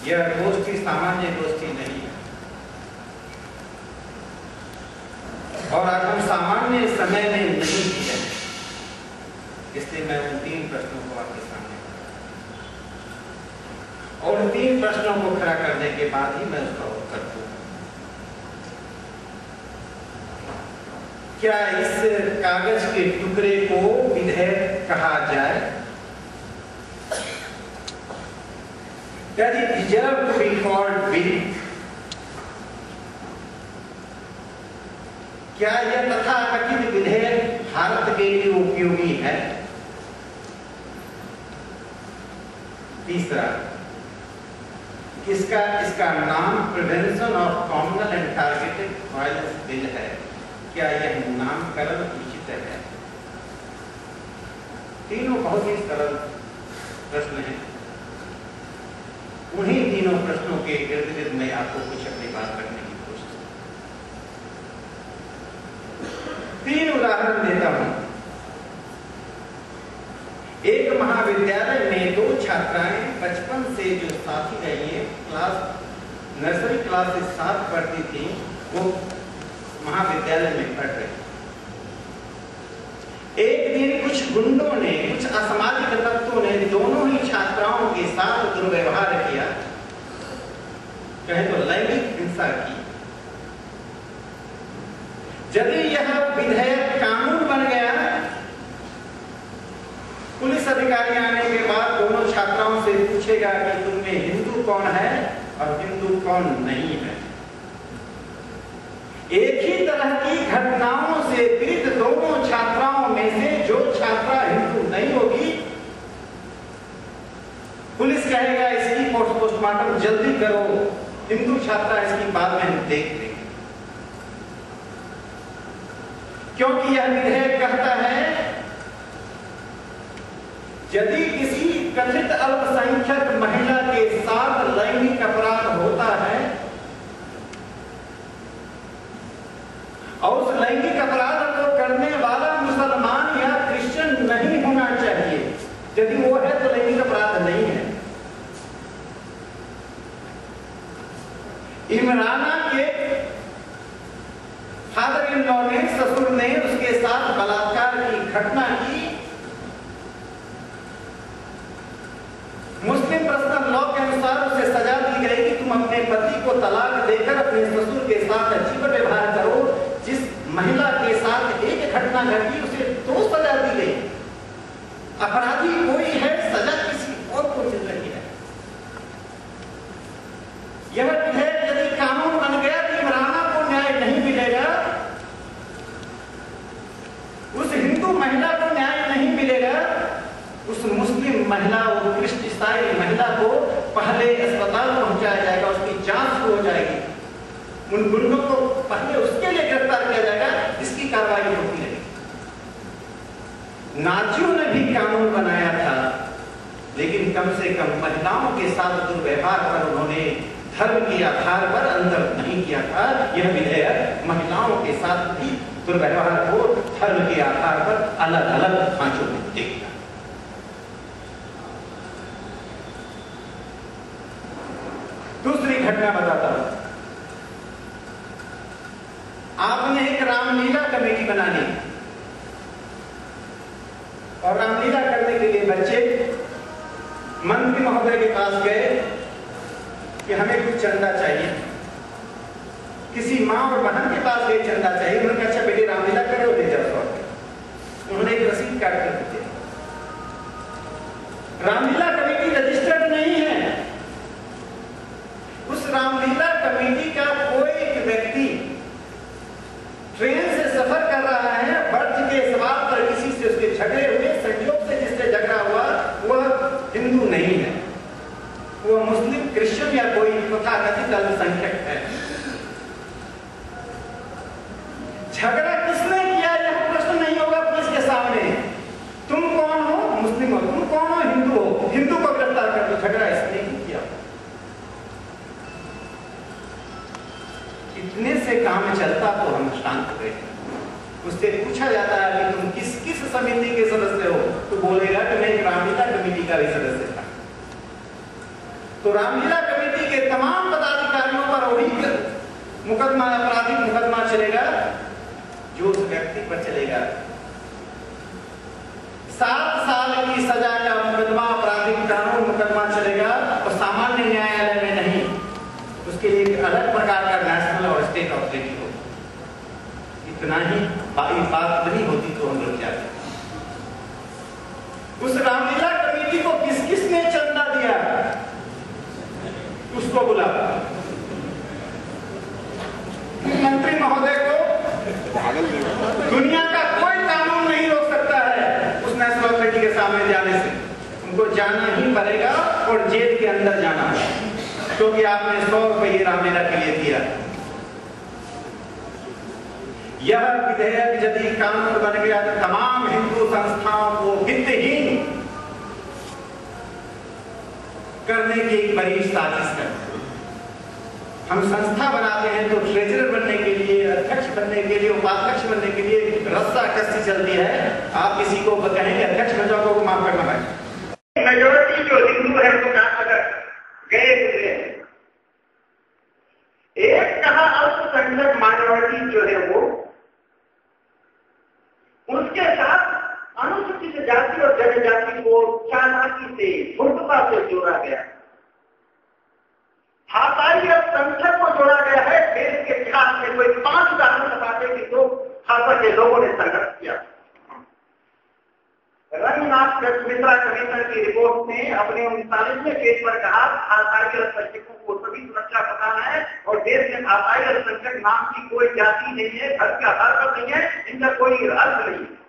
यह गोष्ठी सामान्य गोष्ठी नहीं है और आगम सामान्य समय में नहीं की है। इसलिए मैं उन 3 प्रश्नों को आपके सामने और उन 3 प्रश्नों को खड़ा करने के बाद ही मैं उसका उत्तर दूंगा। क्या इस कागज के टुकड़े को विधेयक कहा जाए? Does it deserve to be called bill? क्या यह तथाकथित विधेयक भारत के लिए उपयोगी है? तीसरा, इसका नाम prevention of communal and targeted violence bill है। क्या यह नामकरण उचित है? तीनों बहुत ही सरल प्रश्न हैं। उन्हीं तीनों प्रश्नों के इर्द गिर्द मैं आपको कुछ अपनी बात करने की कोशिश 3 उदाहरण देता हूं। एक महाविद्यालय में 2 छात्राएं बचपन से जो साथी रही है, नर्सरी क्लास से 7 पढ़ती थी, वो महाविद्यालय में पढ़ रही। एक दिन कुछ गुंडों ने, कुछ असामाजिक तत्वों ने दोनों ही छात्राओं के साथ दुर्व्यवहार किया, कहे तो लैंगिक हिंसा की। यदि यह विधेयक कानून बन गया, पुलिस अधिकारी आने के बाद दोनों छात्राओं से पूछेगा कि तुममें हिंदू कौन है और हिंदू कौन नहीं है। एक ही तरह की घटनाओं से पीड़ित दोनों छात्राओं में से जो छात्रा हिंदू नहीं होगी, पुलिस कहेगा इसकी पोस्टमार्टम जल्दी करो, हिंदू छात्रा इसकी बाद में हम देख लेंगे। क्योंकि यह विधेयक कहता है यदि किसी कथित अल्पसंख्यक महिला के साथ लैंगिक अपराध होता है और उस लैंगिक अपराध को करने वाला मुसलमान या क्रिश्चियन नहीं होना चाहिए। यदि वो है तो लैंगिक अपराध नहीं है। इमराना के फादर इन लॉ ने, ससुर ने उसके साथ बलात्कार की घटना की। मुस्लिम पर्सनल लॉ के अनुसार उसे सजा दी गई कि तुम अपने पति को तलाक देकर अपने ससुर के साथ जीवन व्यवहार करो। जिस महिला के साथ एक घटना घटी उसे 2 सजा दी गई। अपराधी कोई है, सजा किसी और को मिल रही है। यह विधेयक यदि कानून बन गया तो इमराना को न्याय नहीं मिलेगा, उस हिंदू महिला को न्याय नहीं मिलेगा, उस मुस्लिम महिला और क्रिश्चियन ईसाई महिला को पहले अस्पताल पहुंचाया जाएगा, उसकी जांच शुरू हो जाएगी, उन गुंडों को पहले उसके लिए गिरफ्तार किया जाएगा, इसकी कार्रवाई होती रहेगी। नाजियों ने भी कानून बनाया था, लेकिन कम से कम महिलाओं के साथ दुर्व्यवहार पर उन्होंने धर्म के आधार पर अंतर नहीं किया था। यह विधेयक महिलाओं के साथ भी दुर्व्यवहार को धर्म के आधार पर अलग अलग खांचों में देखता। दूसरी घटना बताता हूं। आपने एक रामलीला कमेटी बनानी और रामलीला करने के लिए बच्चे मंत्री महोदय के पास गए कि हमें कुछ चंदा चाहिए। किसी माँ और बहन के पास गए, चंदा चाहिए। उन्होंने कहा अच्छा बेटे रामलीला कर लो, दे जाओ 100 रुपये। उन्होंने एक रसीद काट कर दी। रामलीला कमेटी रजिस्टर्ड नहीं है। उस रामलीला कमेटी का कोई व्यक्ति ट्रेन से सफर कर रहा है, बर्थ के सवाल पर किसी से उसके झगड़े हुए, संयोग से जिससे झगड़ा हुआ वह हिंदू नहीं है, वह मुस्लिम, क्रिश्चियन या कोई तथाकथित अल्पसंख्यक है। झगड़ा किसने किया यह प्रश्न नहीं होगा पुलिस के सामने। तुम कौन हो? मुस्लिम हो। तुम कौन हो? हिंदू हो। हिंदू को गिरफ्तार कर दो। झगड़ा इसने ही किया। इतने से काम चलता तो हम शांत बैठे। उससे पूछा जाता है कि तुम किस किस समिति के सदस्य हो, तो बोलेगा कि मैं एक रामलीला कमेटी का भी सदस्य था। तो रामलीला कमेटी मुकदमा, आपराधिक मुकदमा चलेगा जो उस व्यक्ति पर चलेगा। 7 साल की सजा का मुकदमा, आपराधिक कानून मुकदमा चलेगा और सामान्य न्यायालय में नहीं, उसके लिए एक अलग प्रकार का नेशनल और स्टेट ऑथोरिटी हो। इतना ही बात नहीं होती तो हम लोग जाते। उस रामलीला कमेटी को किस किस ने चंदा दिया, उसको बुला। मंत्री महोदय को दुनिया का कोई कानून नहीं रोक सकता है उस नेशनल अथॉरिटी के सामने जाने से। उनको जाना ही पड़ेगा और जेल के अंदर जाना है, क्योंकि आपने 100 रुपये रामलीला के लिए दिया। यह विधेयक यदि कानून बन गया तो तमाम हिंदू संस्थाओं को वित्तहीन करने की एक बड़ी साजिश है। हम संस्था बनाते हैं तो ट्रेजरर बनने के लिए, अध्यक्ष बनने के लिए, उपाध्यक्ष बनने के लिए रस्सा कस्सी चलती है। आप किसी को कहेंगे अध्यक्ष बन जाओ, को माफ करना भाई। मेजोरिटी जो हिंदू है वो अगर गए गुजरे, एक कहा अल्पसंख्यक माइनॉरिटी जो है वो, उसके साथ अनुसूचित जाति और जनजाति को चालाकी से, धूर्तता से जोड़ा गया। हाथाई अल्पसंख्यक को जोड़ा गया है। देश के इतिहास में कोई 5 उदाहरण बताते कि जो हाथा के लोगों ने संघर्ष किया। रंगनाथ मिश्रा कमीशन की रिपोर्ट में अपने 39वें पेज पर कहा, हाथाई अल्पसंख्यकों को सभी सुरक्षा प्रदान है और देश में हाथाई अल्पसंख्यक नाम की कोई जाति नहीं है, धर्म के आधार पर नहीं है, इनका कोई अर्थ नहीं है।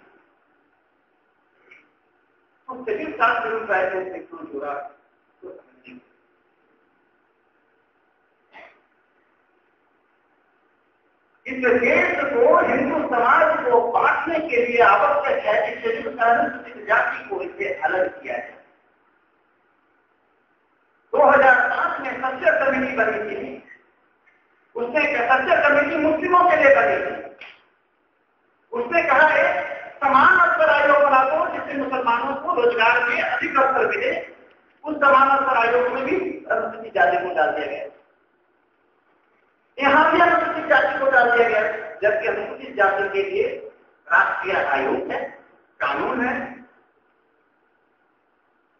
तो सिविल साथ जरूर चाहे से क्यों जुड़ा तो समझिए। इस देश को, हिंदू समाज को बांटने के लिए आवश्यक है कि शेड्यूल अनुसूचित जाति को इससे अलग किया जाए। 2005 में सच्चर कमेटी बनी थी। उसने सच्चर कमेटी मुस्लिमों के लिए बनी थी। उसने कहा है समान अवसर आयोग बना दो जिससे मुसलमानों को रोजगार में अधिक अवसर मिले। उस समान अवसर आयोग में भी अनुसूचित जाति को डाल दिया गया। यहां भी अनुसूचित जाति को डाल दिया गया, जबकि अनुसूचित जाति के लिए राष्ट्रीय आयोग है, कानून है।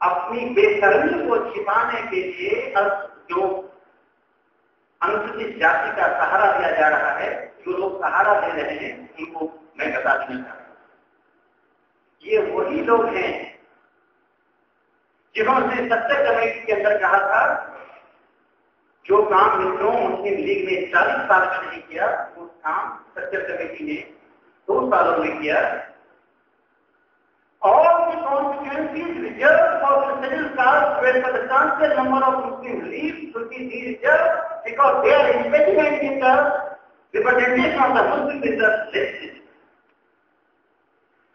अपनी बेशर्मी को छिपाने के लिए अब जो अनुसूचित जाति का सहारा दिया जा रहा है, जो लोग सहारा दे रहे हैं, उनको मैं बता देना चाहता हूं। ये वही लोग हैं जिन्होंने सच्चर कमेटी के अंदर कहा था जो काम मित्रों मुस्लिम लीग ने 40 साल में नहीं किया, वो काम सच्चर कमेटी ने 2 सालों में किया। All the constituencies reserved for the scheduled caste where the substantial number of Muslim leagues should be reserved because they are impediment in the representation of the Muslim in the legislature.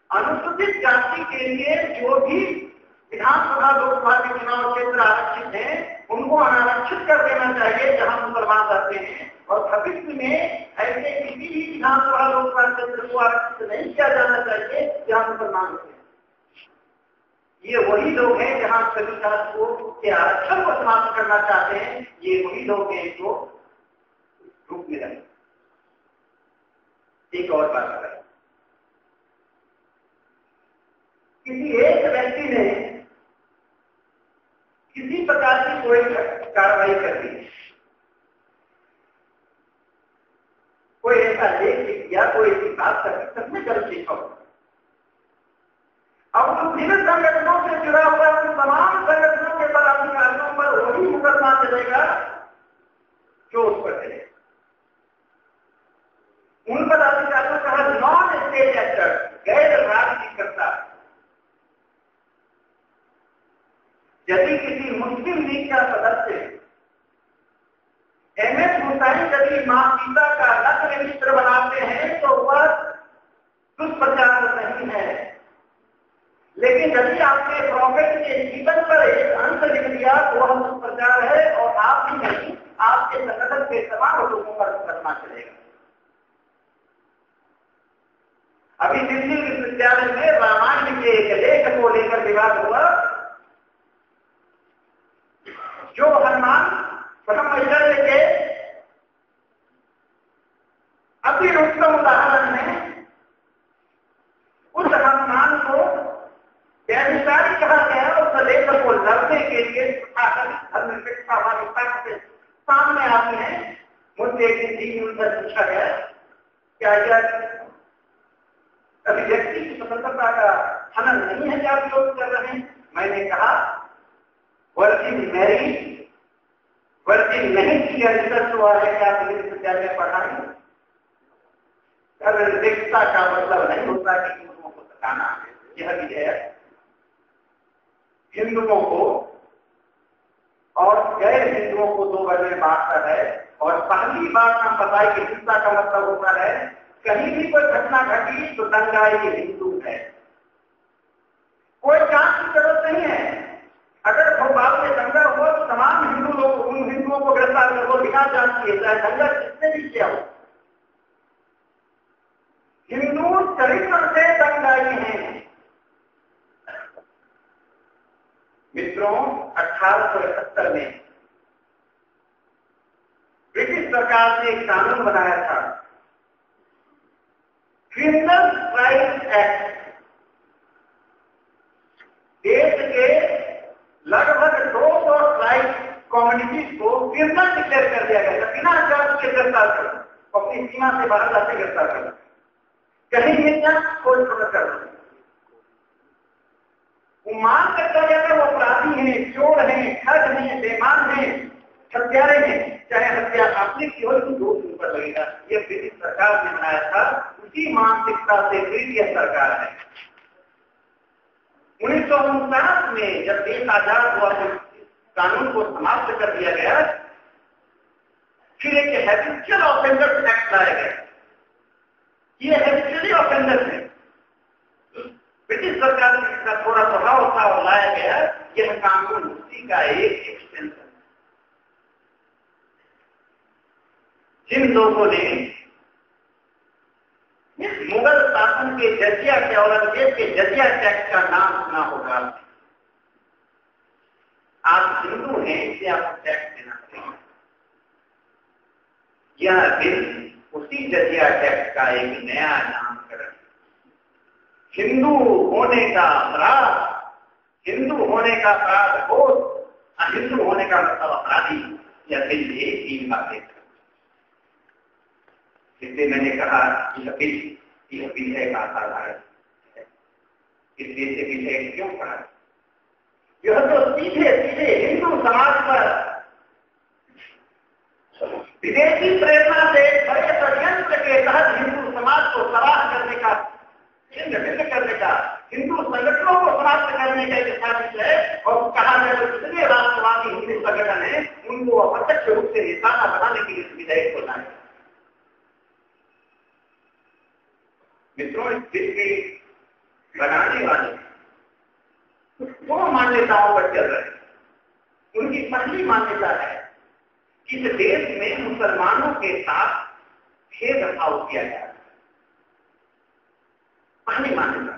अनुसूचित जाति के लिए जो भी विधानसभा लोकसभा के चुनाव क्षेत्र आरक्षित हैं, उनको अनारक्षित कर देना चाहिए जहां मुसलमान रहते हैं, और भविष्य में ऐसे किसी भी विधानसभा लोकसभा क्षेत्र को आरक्षित नहीं किया जाना चाहिए जहां मुसलमान रहते हैं। ये वही लोग हैं जहां सभी कास्ट को के आरक्षण को समाप्त करना चाहते हैं। ये वही लोग हैं जो रूप में रहे। एक और बात है, किसी एक व्यक्ति ने किसी प्रकार की कोई कार्रवाई कर दी, कोई ऐसा लेख लिख दिया, कोई ऐसी बात कर दी, सबने गलत लिखा हो। अब जो विभिन्न संगठनों से जुड़ा हुआ है उन तमाम संगठनों के पदाधिकारियों पर वही मुकदमा चलेगा जो उस पर चलेगा। उन पदाधिकारियों का नॉन स्टेट एक्टर, गैर राजनीतिकर्ता, यदि किसी मुस्लिम लीग का सदस्य एमएस हुसैन यदि मां सीता का नग्न चित्र बनाते हैं तो वह दुष्प्रचार नहीं है, लेकिन यदि आपने प्रॉफिट के जीवन पर एक अंश लिख दिया तो वह दुष्प्रचार है और आप ही नहीं, आपके संगठन के तमाम लोगों पर करना चलेगा। अभी दिल्ली विश्वविद्यालय में रामायण के एक लेख को लेकर विवाद हुआ। जो हनुमान ब्रह्मचर्य के ये धर्मनिरपेक्षतावादिता के सामने आती है। मुझसे एक दिन जी उनसे पूछा गया क्या यह अभिव्यक्ति की स्वतंत्रता का हनन नहीं है, क्या विरोध कर रहे हैं? मैंने कहा वर्जिन मैरिज, वर्जिन नहीं किया रिसर्च हुआ है कि आप विश्वविद्यालय में पढ़ाएंगे। धर्मनिरपेक्षता का मतलब नहीं होता कि हिंदुओं को सताना। यह विधेयक हिंदुओं को और गैर हिंदुओं को दो वर्ग में बांटता है। और पहली बात हम बताए कि हिंसा का मतलब होता है कहीं भी कोई घटना घटी तो दंगाई हिंदू है, कोई जांच की जरूरत नहीं है। अगर भोपाल में दंगा हुआ तो तमाम हिंदुओं को गिरफ्तार करो बिना जांच किए, चाहे दंगा किसने भी किया हो। हिंदू चरित्र से दंगाई हैं। मित्रों, 1871 में ब्रिटिश सरकार ने एक कानून बनाया था, क्रिमिनल राइट्स एक्ट। देश के लगभग 200 ट्राइब कम्युनिटीज को क्रिमिनल डिक्लेयर कर दिया गया था, बिना जांच के गिरफ्तार कर, अपनी सीमा से बाहर जाते गिरफ्तार कर, कहीं भी कोई छोड़ कर वो मान करता जाता वो अपराधी हैं, चोर हैं, ठग हैं, बेईमान हैं, हत्यारे हैं। चाहे हत्या आपने की हो तो दोष उन पर लगेगा। ये ब्रिटिश सरकार ने बनाया था, उसी मानसिकता से ब्रिटिश सरकार है। 1949 में जब देश आजाद हुआ तो कानून को समाप्त कर दिया गया, फिर एक हैबिचुअल ऑफेंडर्स एक्ट लाया गया। ये हैबिचुअली ऑफेंडर्स है, ब्रिटिश सरकार का थोड़ा प्रभाव था और लाया गया। यह कानून उसी का एक एक्सटेंशन। जिन लोगों ने इस मुगल शासन के जजिया के, औरंगजेब के जजिया टैक्स का नाम सुना होगा, आप हिंदू हैं इसलिए आपको टैक्स देना पड़ेगा। यह बिल उसी जजिया टैक्स का एक नया नामकरण। हिंदू होने का अपराध, हिंदू होने का अपराध हो, हिंदू होने का मतलब अपराधी, यह बिल ये 3 बातें। इसलिए मैंने कहा यह विधेयक आधार है। इसलिए इसे विधेयक क्यों पढ़ा? यह तो सीधे सीधे हिंदू समाज पर विदेशी प्रेरणा से बड़े षड्यंत्र के तहत हिंदू समाज को तबाह करने का, करने का, हिंदू संगठनों को समाप्त करने का एक साजिश है। और कहा जाए तो जितने राष्ट्रवादी हिंदू संगठन है उनको अप्रत्यक्ष रूप से निशाना बनाने के लिए विधेयक को लाए। मित्रों, इस बिल के बनाने वाले 2 मान्यताओं पर चल रहे हैं। उनकी पहली मान्यता है कि इस देश में मुसलमानों के साथ भेदभाव किया गया। पहली मान्यता,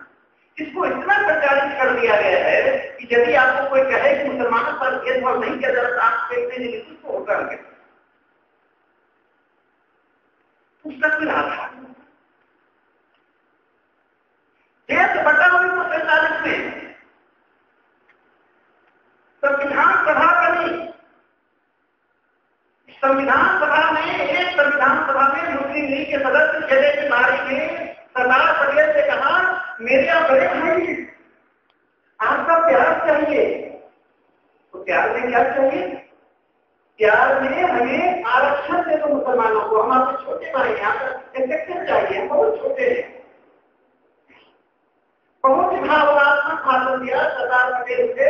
इसको इतना प्रचारित कर दिया गया है कि यदि आपको कोई कहे कि मुसलमानों पर भेदभाव नहीं किया जा रहा, आप देखते हैं किसको होगा उसका कोई आधार। देश बटा 1945 में संविधान सभा बनी। संविधान सभा में मुस्लिम लीग के सदस्य चले तिवारी ने सरदार पटेल से कहा, मेरे बड़े भाई आपका प्यार चाहिए। तो प्यार में क्या चाहिए? प्यार में हमें आरक्षण दे दो मुसलमानों को, हम आपसे छोटे भाई हैं, आपका इंसेक्शन चाहिए, हम बहुत छोटे हैं। बहुत भावनात्मक भाषण दिया सरदार पटेल से।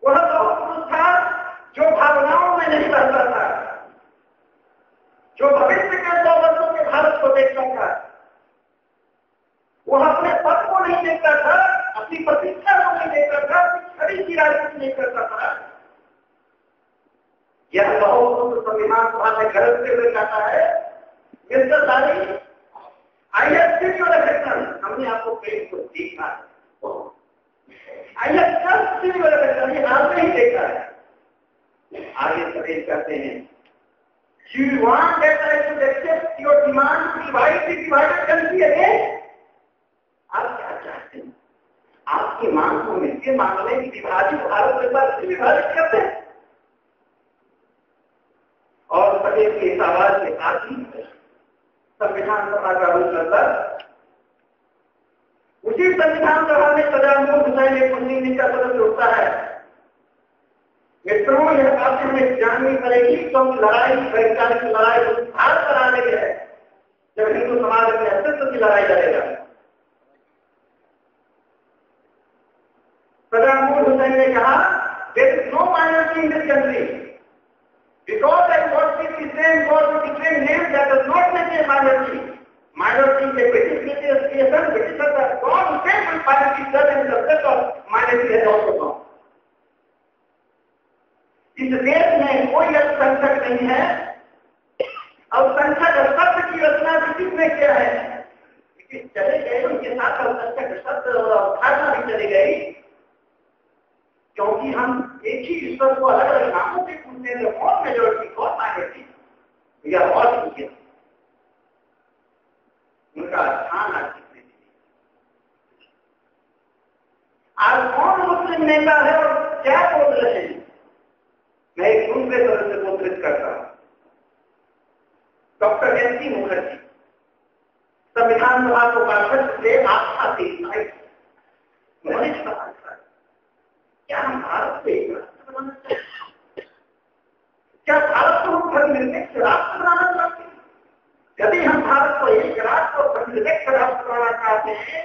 वह तो पुरुष था जो भावनाओं में नहीं रहता था, जो भविष्य के 100 वर्षों के भारत को देखता था। वह अपने पद को नहीं देखता था, अपनी प्रतिष्ठा को नहीं देखता था, अपनी छवि की राजनीति नहीं करता था। यह बहुत संविधान सभा में गरजते हुए कहता है, मिस्टर सारी, I have seen your affection, हमने आपको प्रेम को देखा है। I have just seen your affection, ये आपने ही देखा है। आगे पटेल कहते हैं, you want that I should accept your demand to divide the divided country again? आप क्या चाहते हैं? आप की मांग को मिलकर मांगने की विभाजित भारत के साथ विभाजित करते हैं और पटेल की इस आवाज के साथ ही संविधान सभा का रूप लेता। उसी संविधान सभा में सदाम हुसैन एक मुस्लिम लीग का सदस्य होता है। मित्रों, यह बात हमें जाननी पड़ेगी क्योंकि लड़ाई वैचारिक लड़ाई भारत पर आने की है जब हिंदू समाज अपने अस्तित्व की लड़ाई लड़ेगा। सदाम हुसैन ने कहा, there is no minority in this country because I worship the same God with the same name that does not make a minority. Minority is a British creation. British are God who came with minority and the subject of minority has also gone. इस देश में कोई अल्पसंख्यक नहीं है। अल्पसंख्यक शब्द की रचना भी किसने किया है? चले गए उनके साथ अल्पसंख्यक शब्द और अवधारणा भी चली गई क्योंकि हम एक ही ईश्वर को अलग अलग नामों से पूछते हैं। कौन मेजोरिटी कौन माइनॉरिटी या और उनका स्थान आज कौन मुस्लिम नेता है और क्या बोल रहे हैं? मैं एक दूसरे तरह से बोधित करता हूं। डॉक्टर एस मुखर्जी संविधान सभा को पार्षद से आस्था थी। उन्होंने कहा क्या हम भारत को एक राष्ट्र बनाना चाहते हैं? क्या भारत को हम धर्मनिरपेक्ष राष्ट्र बनाना चाहते हैं? यदि हम भारत को एक राष्ट्र और धर्मनिरपेक्ष राष्ट्र बनाना चाहते हैं,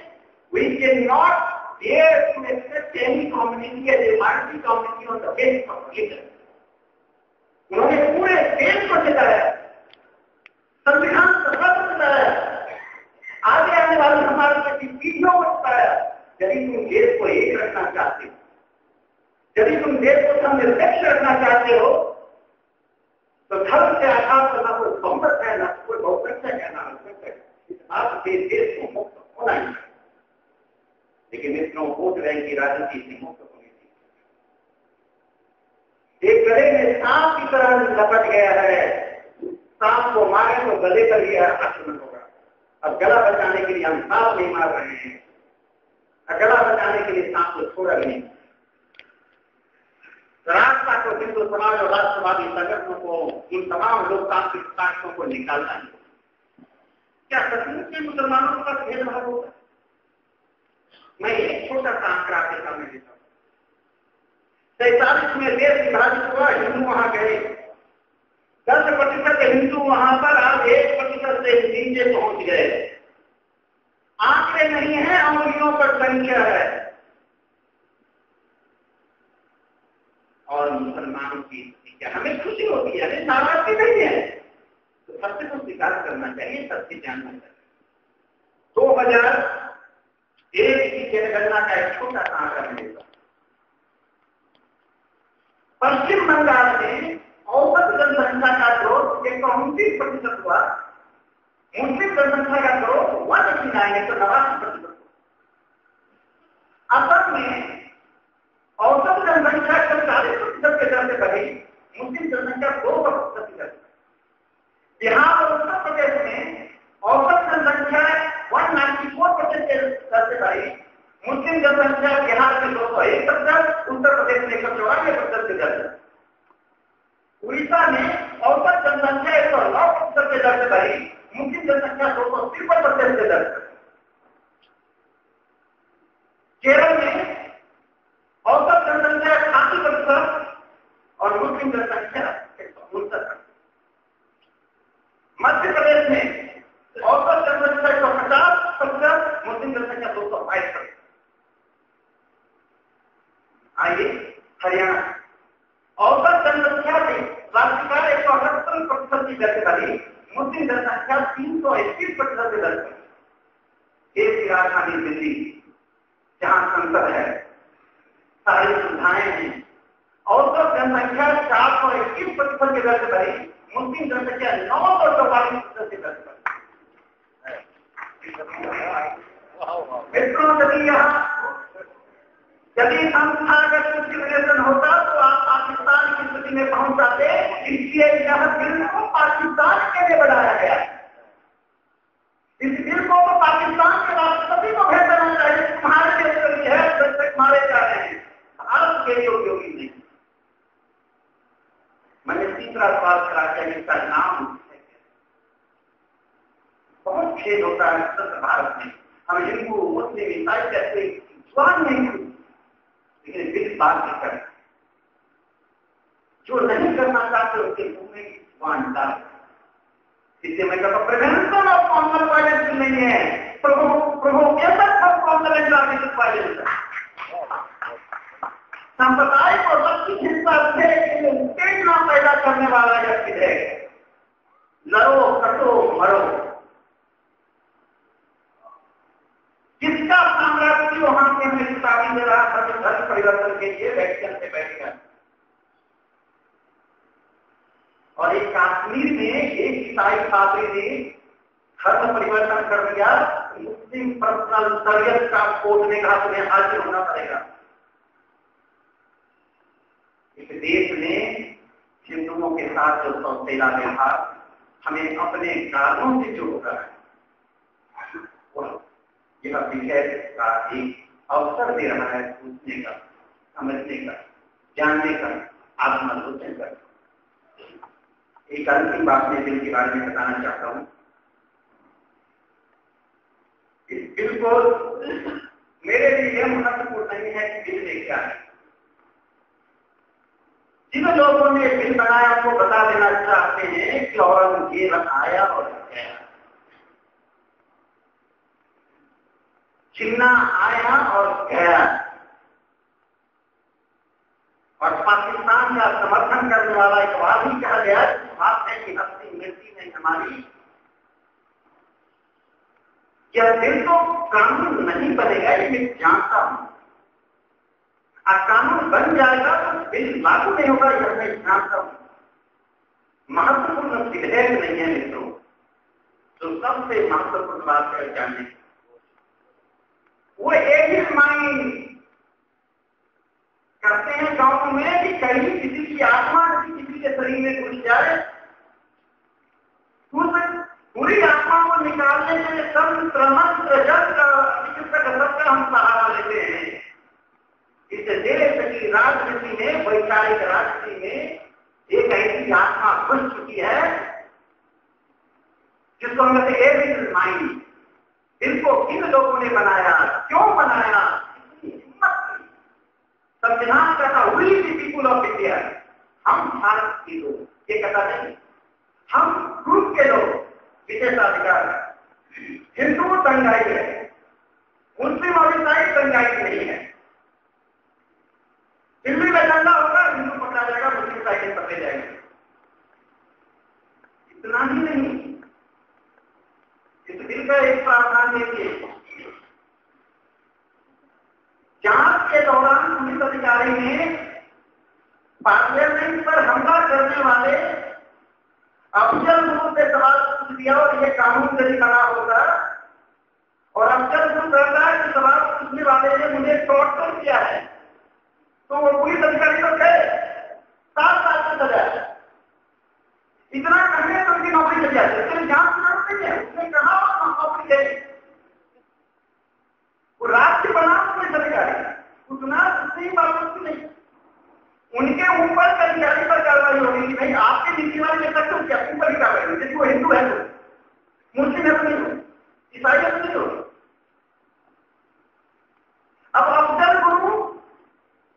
we cannot dare to accept any community as a minority community on the basis of religion. उन्होंने पूरे देश को जिताया, संविधान सभा को जिताया, आगे आने वाली हमारी पीढ़ियों को जिताया। यदि तुम देश को एक रखना चाहते हो, यदि तुम देश को धर्मनिरपेक्ष रखना चाहते हो, तो धर्म से आघात करना कोई बहुमत है ना कोई बहुसंख्या कहना आवश्यक है। आपके देश को मुक्त होना ही है। लेकिन मित्रों, वोट बैंक की राजनीति से मुक्त होनी चाहिए। एक गले में सांप की तरह लपट गया है। सांप को मारे तो गले पर ही आक्रमण होगा। अब गला बचाने के लिए हम सांप नहीं मार रहे हैं, गला बचाने के लिए सांप को छोड़ा नहीं। रास्ता को हिंदू समाज और राष्ट्रवादी संगठनों को, इन तमाम लोकतांत्रिक ताकतों को निकालना है। क्या सचमुच में मुसलमानों के पास भेदभाव होगा? मैं एक छोटा सा आंकड़ा आपके सामने देता हूँ। 47 में देश विभाजित हुआ, हिंदू वहां गए, 10% हिंदू वहां पर आज 1% से नीचे पहुंच गए। आंकड़े नहीं है, अंगुलियों पर संख्या है। और मुसलमानों की क्या हमें खुशी होती है? हमें नाराजगी नहीं है। तो सत्य को स्वीकार करना चाहिए, सत्य जानना चाहिए। 2001 की जनगणना का एक छोटा सा आंकड़ा मिलेगा। पश्चिम बंगाल में औसत जनसंख्या का ग्रोथ 129% हुआ। मुस्लिम जनसंख्या का ग्रोथ 189%। असम में औसत जनसंख्या 40% के दर से बढ़ी, मुस्लिम जनसंख्या 2% की दर। बिहार और उत्तर प्रदेश में औसत जनसंख्या 194% के दर से बढ़ी, मुस्लिम जनसंख्या बिहार में 201%, उत्तर प्रदेश में 194% की दर से। उड़ीसा में औसत जनसंख्या 109% के दर से बढ़ी, मुस्लिम जनसंख्या 253% के दर से। केरल में औसत जनसंख्या 88% और मुस्लिम जनसंख्या 169%। मध्य प्रदेश में औसत जनसंख्या 150%, मुस्लिम जनसंख्या 222%। आइए हरियाणा, औसत जनसंख्या से राज्य 178% की दर से बढ़ी, मुस्लिम जनसंख्या 321% की दर से। देश की राजधानी दिल्ली, जहां संसद है, सारी सुविधाएं हैं, औसत जनसंख्या 421% की दर से बढ़ी, मुस्लिम जनसंख्या 944% की दर से बढ़ी। मित्रों, यदि संस्थागत डिस्क्रिमिनेशन होता तो आप पाकिस्तान की स्थिति में पहुंच जाते। इसलिए यह बिल को पाकिस्तान के लिए बनाया गया। इस बिल को तो पाकिस्तान के राष्ट्रपति को भेजना चाहिए। तुम्हारे देश के लिए है, तीसरा सवाल खड़ा किया जिसका नाम है। बहुत खेद होता है स्वतंत्र भारत में, हम हिंदू मुस्लिम ईसाई जैसे जुबान नहीं हुई, लेकिन दिल बात नहीं करते। जो नहीं करना चाहते उसके मुंह में जुबान डाल। इससे मैं कहता प्रिवेंशन ऑफ कॉमन वायलेंस नहीं है, प्रोवोकेशन ऑफ कॉमन वायलेंस। सांप्रदायिक और लक्षित हिंसा से उत्तेजना पैदा करने वाला व्यक्ति है। लड़ो कटो मरो, जिसका साम्राज्य वहां से हमें चेतावनी दे रहा था कि धर्म परिवर्तन के लिए वैक्सीन से बैठ गया। और एक कश्मीर में एक ईसाई पादरी ने धर्म परिवर्तन कर दिया, मुस्लिम पर्सनल सर्विस का कोर्ट ने कहा तुम्हें हाजिर होना पड़ेगा। इस देश ने हिंदुओं के साथ जो सौतेला व्यवहार हमें अपने कानून से जोड़ता है, वह यह विषय का एक अवसर दे रहा है सोचने का, समझने का, जानने का, आत्मालोचन का। एक अंतिम बात मैं बिल के बारे में बताना चाहता हूं। इस बिल को मेरे लिए यह महत्वपूर्ण नहीं है कि बिल में क्या है। जिन लोगों ने बिल बनाया वो बता देना चाहते हैं कि औरंगजेब आया और गया, जिन्ना आया और गया, और पाकिस्तान का समर्थन करने वाला एक वादी कहा गया बात है कि हस्ती मिर्ची नहीं हमारी। यह बिल तो कानून नहीं बनेगा, ये मैं जानता हूं। कानून बन जाएगा तो बिल लागू नहीं होगा, यह मैं जानता हूं। महत्वपूर्ण विधेयक नहीं है मित्रों। जो सबसे महत्वपूर्ण बात है जानने, वो एक ही माइंड करते हैं गांव में कि कहीं किसी की आत्मा किसी के शरीर में घुस जाए, पूरी आत्मा को निकालने के लिए तंत्र मंत्र चिकित्सक का हम सहारा लेते हैं। इस देश की राजनीति में, वैचारिक राजनीति में एक ऐसी आत्मा घुस चुकी है जिसको हम कहते हैं एविल माइंड। इनको किन लोगों ने बनाया, क्यों बनाया? संविधान कहता we the people of India, हम भारत के लोग, ये कहता नहीं हम ग्रुप के लोग विशेषाधिकार। हिंदू दंगाई है, मुस्लिम और ईसाई दंगाई नहीं है। दिल्ली में दंगा होगा, हिंदू पकड़ा जाएगा, मुस्लिम ईसाई पकड़े जाएंगे। इतना ही नहीं, इस बिल का एक प्रावधान देखिए, जांच के दौरान पुलिस अधिकारी ने पार्लियामेंट पर हमला करने वाले अफजल गुरु से सवाल पूछ दिया और ये कानून यदि बना होगा, और अफजल गुरु कहता है कि सवाल पूछने वाले ने मुझे टॉर्चर किया है, तो वो पुलिस अधिकारी तो थे 7 साल की सजा। इतना करने तो उनकी नौकरी लग जाती है, जांच नहीं है, उसने कहा नौकरी है। वो राज्य बना पुलिस अधिकारी, उतना सही बात नहीं। उनके ऊपर का अधिकारी पर कार्रवाई होगी कि भाई आपके नीति वाले ले सकते हो क्या, ऊपर की कार्रवाई होगी। वो हिंदू है, मुस्लिम है तो नहीं हो, ईसाई है तो नहीं हो। अब अफजल गुरु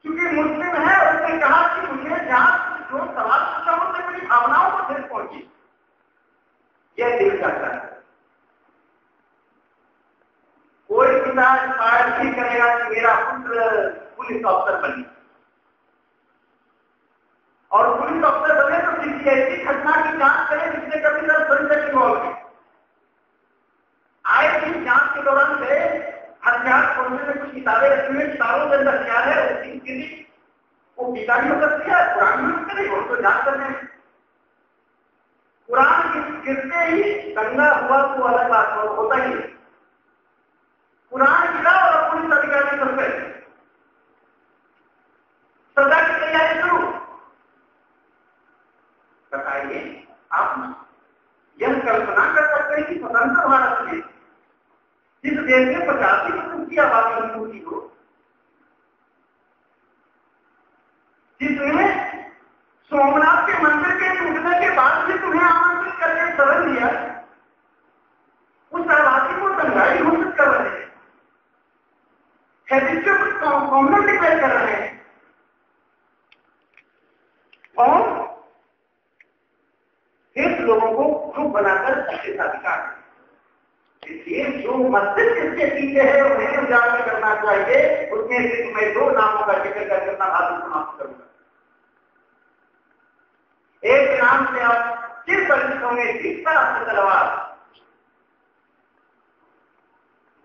क्योंकि मुस्लिम है, उसने कहा कि मुझे जांच जो सवाल पूछा उससे मेरी भावनाओं को ठेस पहुंची। यह दिल करता है। कोई पिता शायद नहीं करेगा कि मेरा पुत्र पुलिस अफसर बने, और पुलिस अफसर बने तो किसी ऐसी घटना की जांच करें जिसने कभी तक इन्वॉल्व है। आए दिन जांच के दौरान से हथियार खोलने में कुछ किताबें रखी हुई, किताबों के अंदर क्या है वो पिताजी हो सकती है, कुरान में उसके नहीं हो तो जांच करने में। कुरान गिरते ही दंगा हुआ तो अलग बात होता ही। कुरान गिरा और पुलिस अधिकारी कर गए, सजा की तैयारी शुरू। बताइए आप यह कल्पना कर सकते हैं कि स्वतंत्र भारत में जिस देश में 85% की आबादी हिंदू की हो, जिसमें सोमनाथ के मंदिर के टूटने में कुछ कॉमन डिक्लेयर कर रहे हैं और फिर लोगों को ग्रुप बनाकर विशेषाधिकार। इसलिए जो मस्जिद जिसके पीछे है उन्हें उजागर करना चाहिए। उसमें सिर्फ मैं 2 नामों का जिक्र करके अपना भाषण समाप्त करूंगा। एक नाम से आप चिर परिचित होंगे, दीक्षा तलवार।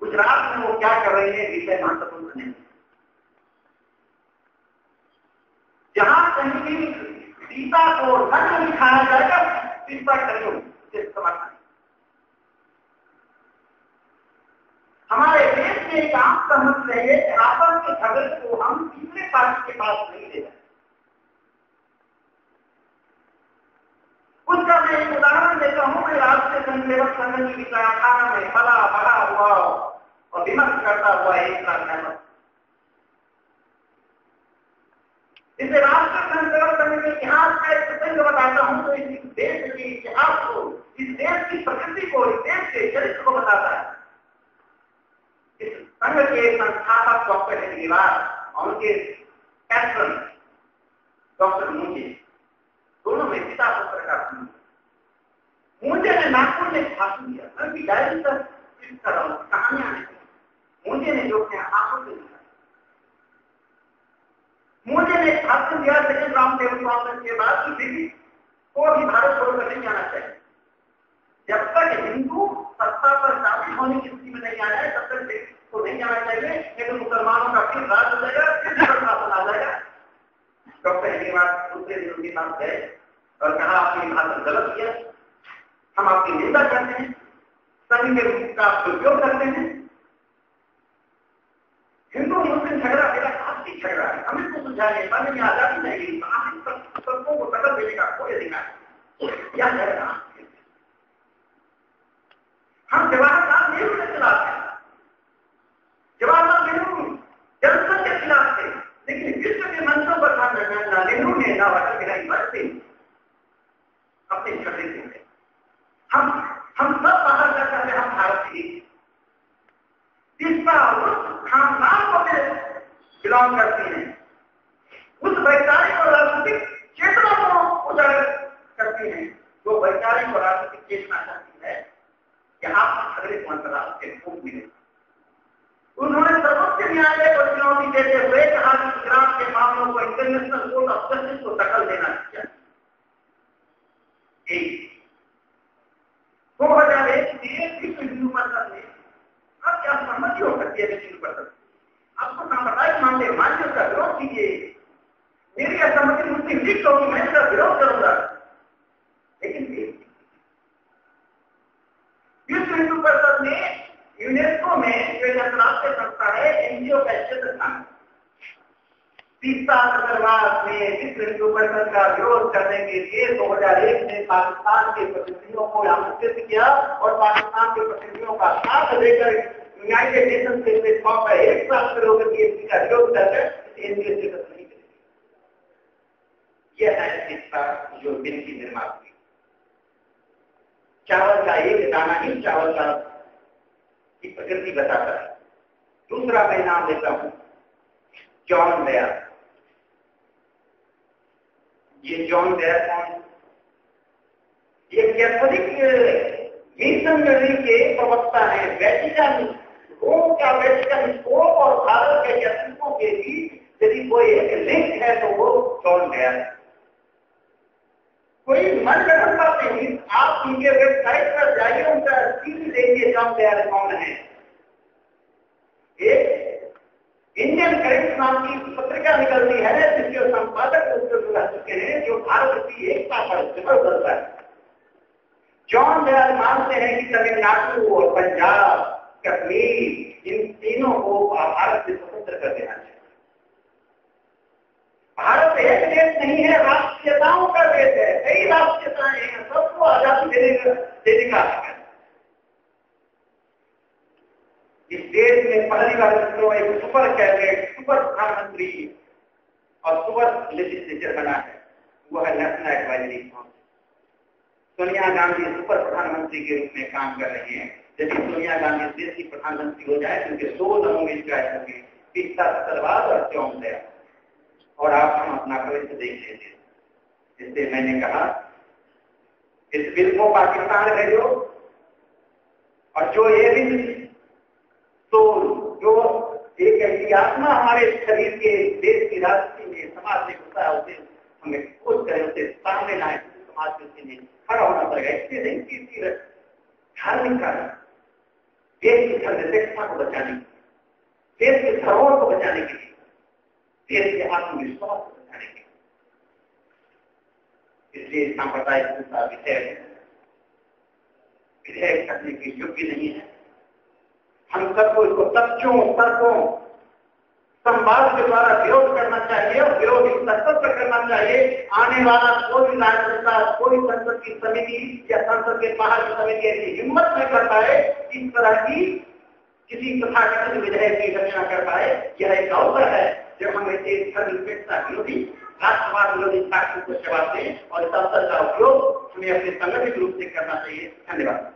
गुजरात में वो क्या कर रही है विषय महत्वपूर्ण नहीं। जहां कहीं भी सीता को नग्न दिखाया जाएगा, सीता करियो समर्थन। हमारे देश में एक आम समझ रहे हैं, आपस के झगड़े को हम तीसरे पार्टी के पास नहीं ले जाए। उसका मैं एक उदाहरण देता हूं। मैं राष्ट्रीय संघ संघ की विचारधारा में पला बड़ा हुआ और विमर्श करता हुआ एक राष्ट्र इसे राष्ट्रीय संघ के इतिहास का एक प्रसंग बताता हूं तो इस देश के इतिहास को, इस देश की प्रकृति को, इस देश के चरित्र को बताता है। इस संघ के संस्थापक डॉक्टर हेडगेवार और उनके पैट्रन डॉक्टर मूंजे, दोनों में पिता पुत्र का संबंध। मूंजे ने नागपुर में भाषण दिया। मैं भी डायरी कर रहा हूं, कहानियां नहीं। मूंजे ने जो अपने आंखों से लिखा, मूंजे ने भाषण दिया सेकेंड राउंड टेबल कॉन्फ्रेंस के बाद कि ब्रिटिश को भी भारत छोड़कर नहीं जाना चाहिए। जब तक हिंदू सत्ता पर काबिज होने की स्थिति में नहीं आ जाए तब तक ब्रिटिश को नहीं जाना चाहिए, लेकिन मुसलमानों का फिर राज हो जाएगा, फिर शासन आ जाएगा। डॉक्टर हेडगेवार दूसरे दिन उनके पास गए और कहा आपने भाषण गलत किया, हम आपकी निंदा करते हैं, सभी के रूप का दुरुपयोग करते हैं। हिंदू मुस्लिम झगड़ा मेरा आपसी झगड़ा है, हम इसको सुलझाएंगे, बाद में आजादी चाहिए, सबको को टक्कर देने का कोई अधिकार क्या झगड़ा। हम जवाहरलाल नेहरू के खिलाफ हैं। जवाहरलाल नेहरू जनसंघ के खिलाफ थे, लेकिन विश्व के मंचों पर ना नेहरू ने ना अटल बिहारी वाजपेयी अपने झगड़े से हम सब बाहर जाकर हम भारत के तीसरा उस खानदान को बिलोंग करती हैं, उस वैचारिक और राजनीतिक चेतना को उजागर करती हैं जो वैचारिक और राजनीतिक चेतना चाहती है यहाँ झगड़े को अंतर्राष्ट्रीय खूब मिले। उन्होंने सर्वोच्च न्यायालय को चुनौती देते हुए कहा कि गुजरात के मामलों को इंटरनेशनल कोर्ट ऑफ जस्टिस को दखल देना चाहिए। 2001 में विश्व हिंदू परिषद ने अब क्या सहमति हो सकती है विश्व हिंदू परिषद, आपको सांप्रदायिक मामले मान्य का विरोध कीजिए, मेरी असहमति मुस्लिम लीग होगी, मैं इसका विरोध करूंगा। लेकिन विश्व हिंदू परिषद ने यूनेस्को में जो अंतर्राष्ट्रीय संस्था है एनजीओ का क्षेत्र था, तीसरा अंतर्वास में विश्व हिंदू परिषद का विरोध करने के लिए 2001 में पाकिस्तान के प्रतिनिधियों को आमंत्रित किया और पाकिस्तान के प्रतिनिधियों का साथ लेकर यूनाइटेड नेशन के प्लेटफॉर्म पर एक साथ खड़े होकर इसका विरोध करकर एनजीओ स्टेटस नहीं करेगी। यह है शिक्षा जो दिन की निर्माण हुई। चावल का एक दाना ही चावल का की प्रकृति बताता है। दूसरा मैं नाम लेता हूं जॉन डेयर। ये जॉन डेयर कौन? ये कैथोलिक मिशनरी के प्रवक्ता है। वेटिकन रोम का वेटिकन स्कोप और भारत के कैथोलिकों के बीच यदि कोई एक लिंक है तो वो जॉन डेयर है। कोई मन गठन बात नहीं, आप उनके वेबसाइट पर जाइए, उनका स्कीम देखिए जॉन डेयर कौन है। एक इंडियन करेंट नाम की पत्रिका निकलती है जिसके संपादक रह चुके हैं, जो भारत की एकता पर जिक्र करता है। जॉन डेयर मानते हैं कि तमिलनाडु और पंजाब, कश्मीर इन तीनों को भारत से स्वतंत्र कर देना चाहिए। भारत एक देश नहीं है, राष्ट्रीयताओं का देश है, कई राष्ट्रीयताएं हैं, सबको आजादी देने का हक है। इस देश में पहली बार एक सुपर कैबिनेट, सुपर प्रधानमंत्री और सुपर लेजिस्लेचर बना है, वो है national advisory council. Sonia Gandhi super प्रधानमंत्री के रूप में काम कर रही हैं। यदि सोनिया गांधी देश की प्रधानमंत्री हो जाए तो उनके 2 नमों में इसका इसका सलवार और चौंक गया और आप हम अपना भविष्य देख लीजिए। इसलिए मैंने कहा इस बिल को पाकिस्तान भेजो और जो ये भी तो जो एक ऐसी आत्मा हमारे शरीर के देश की राजनीति में समाज में घुसा है उसे हमें खोज करें, उसे सामने लाए, समाज के उसके लिए खड़ा होना पड़ेगा। इसलिए नहीं कि धार्मिक कार्य देश की धर्मनिरपेक्षता को बचाने के लिए, देश के धरोहर को बचाने के लिए, देश के आत्मविश्वास को बचाने के लिए। इसलिए सांप्रदायिक का विधेयक करने की योग्य नहीं है। हम सबको इसको तथ्यों, तर्कों, संवाद के द्वारा विरोध करना चाहिए और विरोध इस स्तर पर करना चाहिए। आने वाला कोई राजनेता, कोई संसद की समिति या संसद के बाहर की समिति ऐसी हिम्मत नहीं कर पाए इस तरह की किसी तथाकथित विधेयक की रचना कर पाए। यह एक अवसर है जब हम ऐसे धर्मनिरपेक्षता विरोधी, राष्ट्रवाद विरोधी ताकत को जवाब दें और इस अवसर का उपयोग हमें अपने संगठित रूप से करना चाहिए। धन्यवाद।